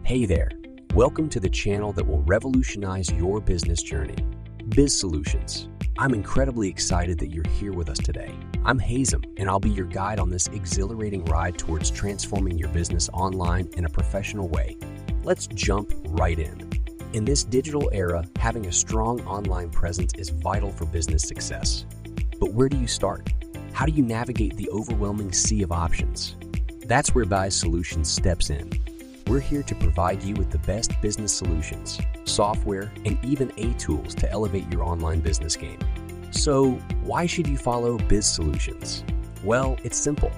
Hey there, welcome to the channel that will revolutionize your business journey, BIZ Solutions. I'm incredibly excited that you're here with us today. I'm Hazem, and I'll be your guide on this exhilarating ride towards transforming your business online in a professional way. Let's jump right in. In this digital era, having a strong online presence is vital for business success. But where do you start? How do you navigate the overwhelming sea of options? That's where BIZ Solutions steps in. We're here to provide you with the best business solutions, software, and even tools to elevate your online business game. So, why should you follow BIZ Solutions? Well, it's simple.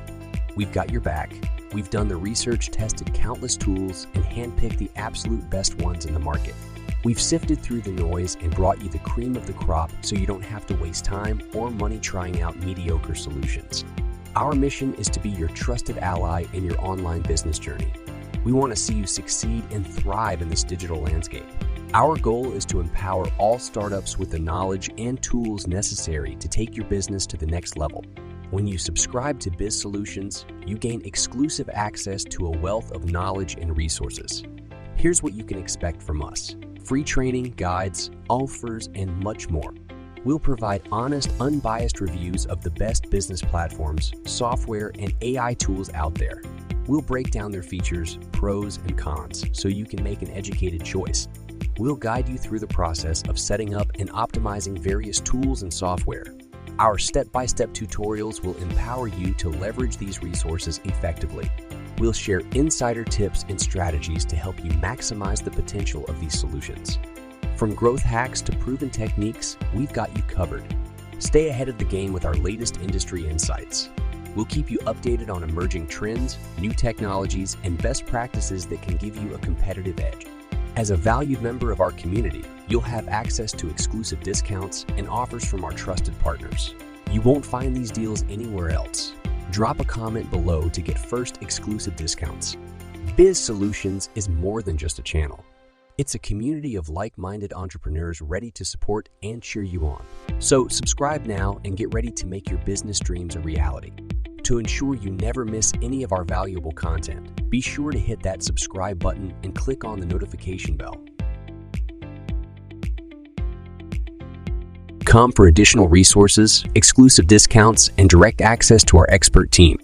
We've got your back. We've done the research, tested countless tools, and handpicked the absolute best ones in the market. We've sifted through the noise and brought you the cream of the crop so you don't have to waste time or money trying out mediocre solutions. Our mission is to be your trusted ally in your online business journey. We want to see you succeed and thrive in this digital landscape. Our goal is to empower all startups with the knowledge and tools necessary to take your business to the next level. When you subscribe to BIZ Solutions, you gain exclusive access to a wealth of knowledge and resources. Here's what you can expect from us: free training, guides, offers, and much more. We'll provide honest, unbiased reviews of the best business platforms, software, and AI tools out there. We'll break down their features, pros, and cons so you can make an educated choice. We'll guide you through the process of setting up and optimizing various tools and software. Our step-by-step tutorials will empower you to leverage these resources effectively. We'll share insider tips and strategies to help you maximize the potential of these solutions. From growth hacks to proven techniques, we've got you covered. Stay ahead of the game with our latest industry insights. We'll keep you updated on emerging trends, new technologies, and best practices that can give you a competitive edge. As a valued member of our community, you'll have access to exclusive discounts and offers from our trusted partners. You won't find these deals anywhere else. Drop a comment below to get first exclusive discounts. BIZ Solutions is more than just a channel. It's a community of like-minded entrepreneurs ready to support and cheer you on. So subscribe now and get ready to make your business dreams a reality. To ensure you never miss any of our valuable content, be sure to hit that subscribe button and click on the notification bell. Come for additional resources, exclusive discounts, and direct access to our expert team.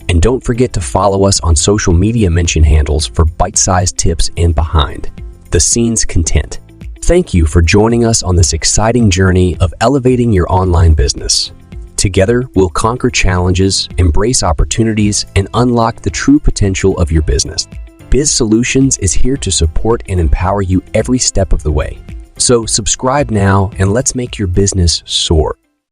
And don't forget to follow us on social media mention handles for bite-sized tips and behind-the-scenes content. Thank you for joining us on this exciting journey of elevating your online business. Together, we'll conquer challenges, embrace opportunities, and unlock the true potential of your business. BIZ Solutions is here to support and empower you every step of the way. So subscribe now and let's make your business soar.